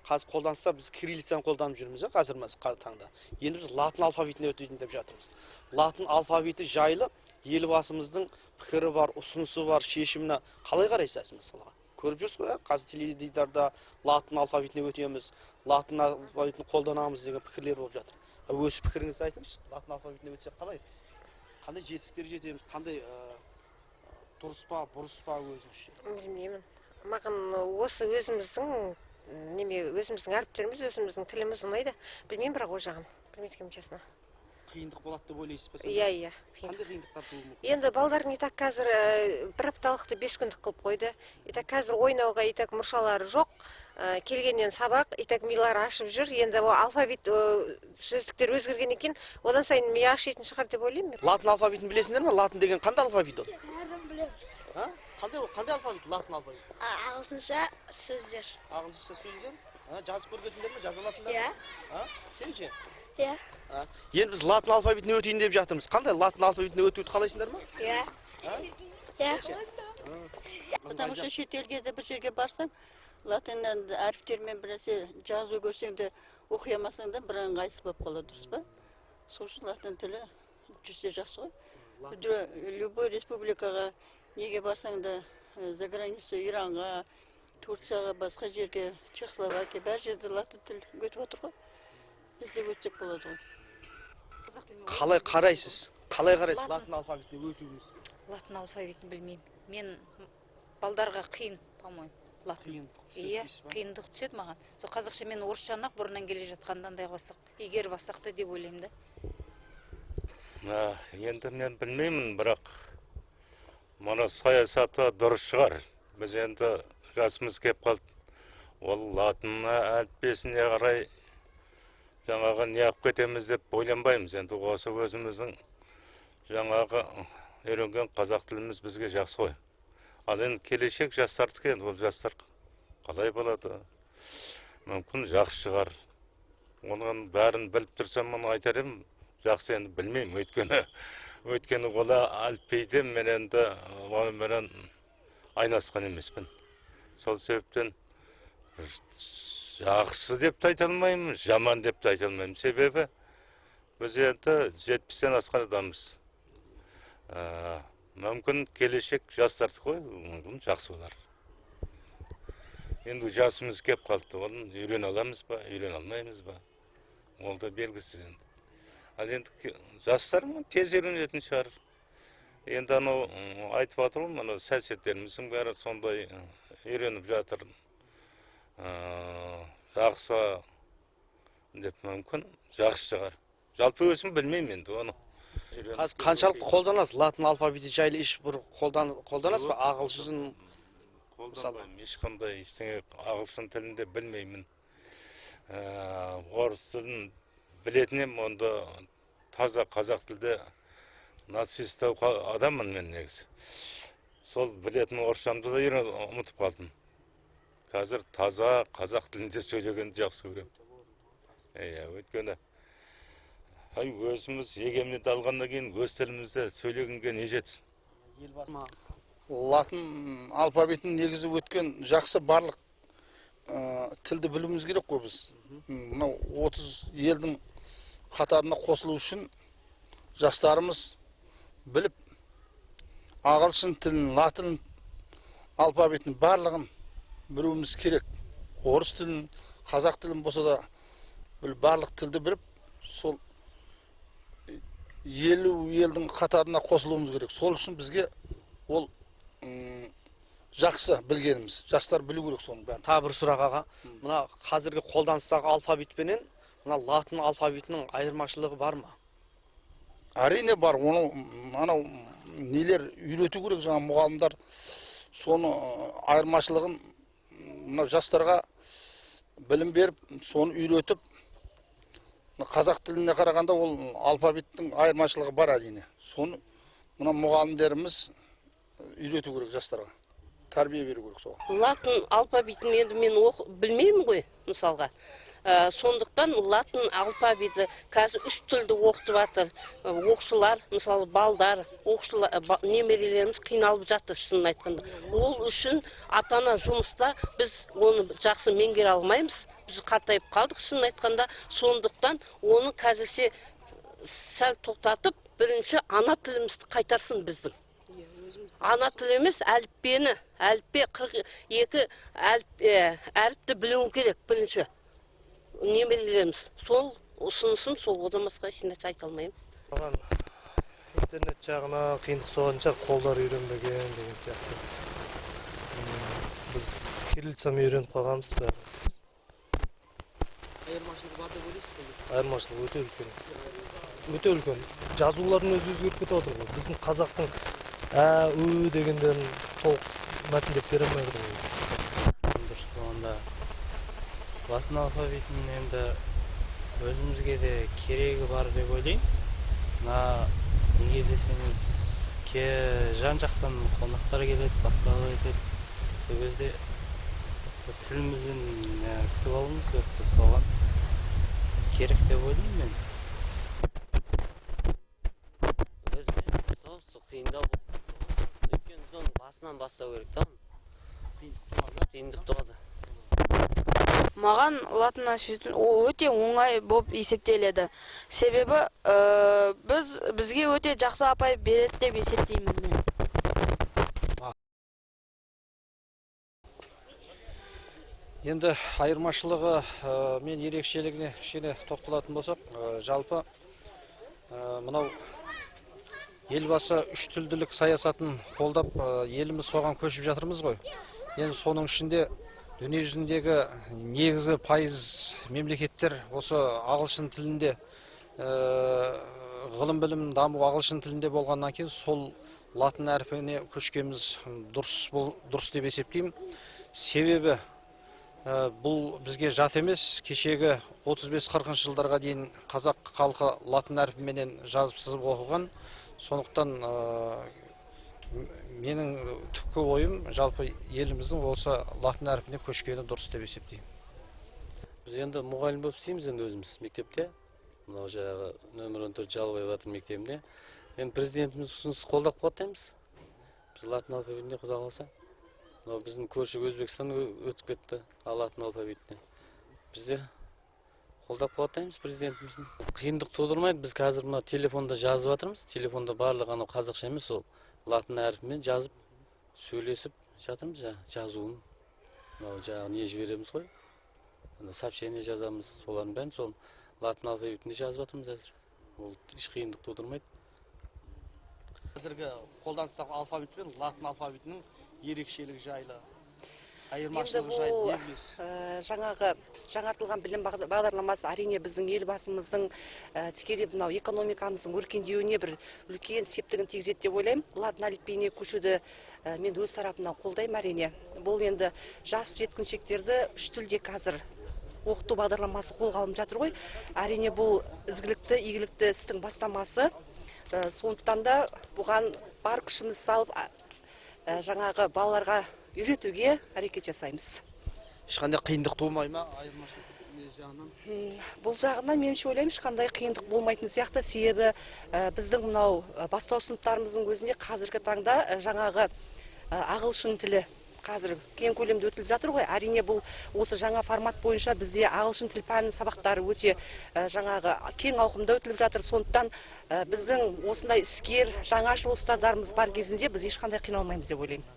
қазір қолданыста біз кириллицаны қолданып жүрміз қазір таңда. Енді біз латын алфавитіне өтейін деп жатырмыз. Латын алфавиті жайлы елбасымыздың пікірі бар, ұсынысы бар, шешіміне қалай қарайсыз мысалға? Көріп жүрсіз ғой, қазір теледидарда латын алфавитіне өтеміз, латын алфавитін қолданамыз деген пікірлер болып жатыр. Өз пікіріңізді айтыңызшы, латын алфавитіне өтсек қалай? Қандай жетістіктер жетеміз, қандай дұрыс па, бұрыс па өзіңізше? Білмеймін. Маған осы өзіміздің әріптеріміз, өзіміздің тіліміз ұнайды. Білмеймін, бірақ о жағын. Білмеймін, честно. Қиындық болады деп ойлайсыз ба? Иә, қандай қиындықтар туы мүмкін? Енді балдардың итак қазір бір апталықты 5 күндік қылып қойды. Итак қазір ойнауға итак мұршалары жоқ. Келгеннен сабақ, итак милары ашып жүр. Енді алфавит сөздіктер өзгерген екен, одан сайын ми ашитын шығар деп ойлаймын. Латын алфавитін білесіңдер ме? Латын деген қандай алфавит ол? Білеміз. Қандай алфавит? Латын алфавит. Ағылшынша сөздер. Ағылшынша сөздер? Жазып көргенсіңдер ме? Жаза аласыңдар ма? Иә. Сен ше? Иә. Енді біз латын алфавитіне өтейін деп жатырмыз. Қандай латын алфавитіне өтуді қалайсыңдар ма? Иә. Иә. Потому что шетелге де бір жерге барсаң, латын әріптермен біресе жазу көрсең де оқи алмасаң да бір ыңғайсыз болып қалады, дұрыс па? Сол үшін латын тілі жүрсе жақсы ғой. Любой республикаға неге барсаң да, за границу Иранға, Турцияға, басқа жерге, Чехословакия, бәр жерде латын тіл өтіп отыр ғой. Бізде өтсек болады ғой. Қалай қарайсыз? Қалай қарайсыз латын алфавитіне өтуіміз? Латын алфавитін білмеймін. Мен балдарға қиын, по-моему, латын. Иә, қиындық түседі маған. Сол қазақша мен орысшаны бұрыннан келе жатқанда андай қылсақ, егер бассақ та деп ойлаймын да. Енді мен білмеймін, бірақ мұны саясаты дұрыс шығар. Біз енді жасымыз кеп қалды. Ол латын әліппесіне қарай жаңағы не алып кетеміз деп ойланбаймыз. Енді осы өзіміздің жаңағы үйренген қазақ тіліміз бізге жақсы ғой. Ал енді келешек жастардікі, енді ол жастар қалай болады? Мүмкін жақсы шығар. Оның бәрін біліп тұрсам, мұны айтар едім, жақсы енді білмеймін. Өйткені ол әліпбиді мен енді онымен айнасқан емеспін. Сол себептен жақсы деп те айта алмаймын, жаман деп те айта алмаймын. Себебі біз енді 70-тен асқан адамбыз. Мүмкін келешек жастарды қой, мүмкін жақсы болар. Енді жасымыз кеп қалды, оны үйрен аламыз ба, үйрен алмаймыз ба? Ол да белгісіз енді. Ал енді жастар тез үйренетін шығар. Енді анау айтып жатыр ғой, мына сәлсеттеріміздің бәрі сондай үйреніп жатыр. Жақсы деп мүмкін жақсы шығар. Жалпы өзім білмеймін енді оны. Қазір қаншалықты қолданасыз? Латын алфавиті жайлы бір қолданасыз ба? Ағылшын қолданбаймын. Ешқандай ештеңе ағылшын тілінде білмеймін. Орыс тілін білетінем, онда таза қазақ тілде нацистау адаммын мен негізі. Сол білетін орысшамды да ұмытып қалдым. Қазір таза қазақ тілінде сөйлегенді жақсы көремін. Өйткені өзіміз егемендік алғаннан кейін өз тілімізде сөйлегенге не жетсін? Латын алфавитін негізі өткен жақсы барлық тілді білуіміз керек қой біз. Мынау 30 елдің қатарына қосылу үшін жастарымыз біліп, ағылшын тілін, латын алфавитін барлығын білуіміз керек. Орыс тілін, қазақ тілін болса да барлық тілді біліп, сол 50 елдің қатарына қосылуымыз керек. Сол үшін бізге ол жақсы білгеніміз. Жастар білу керек соның бәрін. Тағы бір сұрақ аға. Мына қазіргі қолданыстағы алфавитпенен мына латын алфавитінің айырмашылығы бар ма? Әрине бар. Оны анау нелер үйрету керек, жаңа мұғалімдар соны айырмашылығын мына жастарға білім беріп, соны үйретіп, қазақ тіліне қарағанда ол алфавиттің айырмашылығы бар әрине. Соны мына мұғалімдеріміз үйрету керек жастарға. Тәрбие беру керек соған. Латын алфавитін енді мен білмеймін ғой, мысалға. Сондықтан латын алфавиті қазір 3 тілді оқытып жатыр. Оқушылар, мысалы балдар, немерелеріміз қиналып жатыр, шынын айтқанда. Ол үшін ата-ана жұмыста біз оны жақсы меңгере алмаймыз. біз қартайып қалдық шынын айтқанда, сондықтан оны қазірсе сәл тоқтатып, бірінші ана тілімізді қайтарсын біздің. Ана тіліміз әліппені, әліппе 42 әріпті білуі керек бірінші. Немерелеріміз. Сол ұсынысым, сол одан басқа ешнәрсе айта алмаймын. Маған интернет жағына қиындық соған шығар, қолдар үйренбеген деген сияқты. Біз кириллицаны үйреніп қалғанбыз бәріміз. Айырмашылығы бар деп ойлайсыз ба? Айырмашылығы өте үлкен. Өте үлкен. Жазулардың өзі өзгеріп кетіп отыр ғой. Біздің қазақтың ү дегендерін толық мәтіндеп бере алмай отыр ғой. Дұрыс болғанда латын алфавитінің енді өзімізге де керегі бар деп ойлаймын. Неге десеңіз, жан жақтан қонақтар келеді, басқалар етеді. Сол кезде тіліміздің күтіп алуымыз керек, соған керек деп ойлаймын мен. Өзіме сол қиындау болды. Өйткені біз оны басынан бастау керек та. Қиындық туады. Маған латын алфавиті өте оңай болып есептеледі. Себебі бізге өте жақсы апайып береді деп есептеймін мен. Енді айырмашылығы мен ерекшелігіне кішкене тоқталатын болсақ, жалпы мынау елбасы үш тілділік саясатын қолдап, еліміз соған көшіп жатырмыз ғой. Енді соның ішінде дүние жүзіндегі негізгі пайыз мемлекеттер осы ағылшын тілінде, ғылым білім даму ағылшын тілінде болғаннан кейін сол латын әрпіне көшкеніміз дұрыс деп есептеймін. Себебі бұл бізге жат емес. Кешегі 35-40 жылдарға дейін қазақ халқы латын әрпіменен жазып сызып оқыған. Сондықтан менің түпкі ойым жалпы еліміздің осы латын әрпіне көшкені дұрыс деп есептеймін. Біз енді мұғалім болып істейміз енді өзіміз мектепте. Мынау жаңағы нөмір 14 Жалбай Батыр мектебінде. Енді президентіміз ұсыныс қолдап қуаттаймыз. Біз латын алфавитіне құда қалса. Мынау біздің көрші Өзбекстан өтіп кетті латын алфавитіне. Бізде қолдап қуаттаймыз президентіміздің. Қиындық тудырмайды. Біз қазір мына телефонда жазып жатырмыз. Телефонда барлығы анау қазақша емес, ол латын әрпімен жазып сөйлесіп жатырмыз жазуын. Мынау жаңағы не жібереміз ғой. Сообщение жазамыз. Солардың бәрін сол латын алфавитінде жазып жатырмыз әзір. Ол еш қиындық тудырмайды. Қазіргі қолданыстағы алфавит пен латын алфавитінің ерекшелігі жайлы, айырмашылығы жайлы не білесіз? Жаңағы жаңартылған білім бағдарламасы әрине біздің елбасымыздың тікелей мынау экономикамыздың өркендеуіне бір үлкен септігін тигізеді деп ойлаймын. Латын әліпбиіне көшуді мен өз тарапымнан қолдаймын әрине. Бұл енді жас жеткіншектерді үш тілде қазір оқыту бағдарламасы қолға алынып жатыр ғой. Әрине бұл ізгілікті, игілікті істің бастамасы. Сондықтан да бұған бар күшіміз салып жаңағы балаларға үйретуге әрекет жасаймыз. Ешқандай қиындық тумай ма айырмашылық жағынан? Бұл жағынан меніңше ойлаймын, ешқандай қиындық болмайтын сияқты. Себебі біздің мынау бастауыш сыныптарымыздың өзінде қазіргі таңда жаңағы ағылшын тілі қазір кең көлемде өтіліп жатыр ғой. Әрине бұл осы жаңа формат бойынша бізде ағылшын тіл пәнінің сабақтары өте жаңағы кең ауқымда өтіліп жатыр. Сондықтан біздің осындай іскер, жаңашыл ұстаздарымыз бар кезінде біз ешқандай қиналмаймыз деп ойлаймын.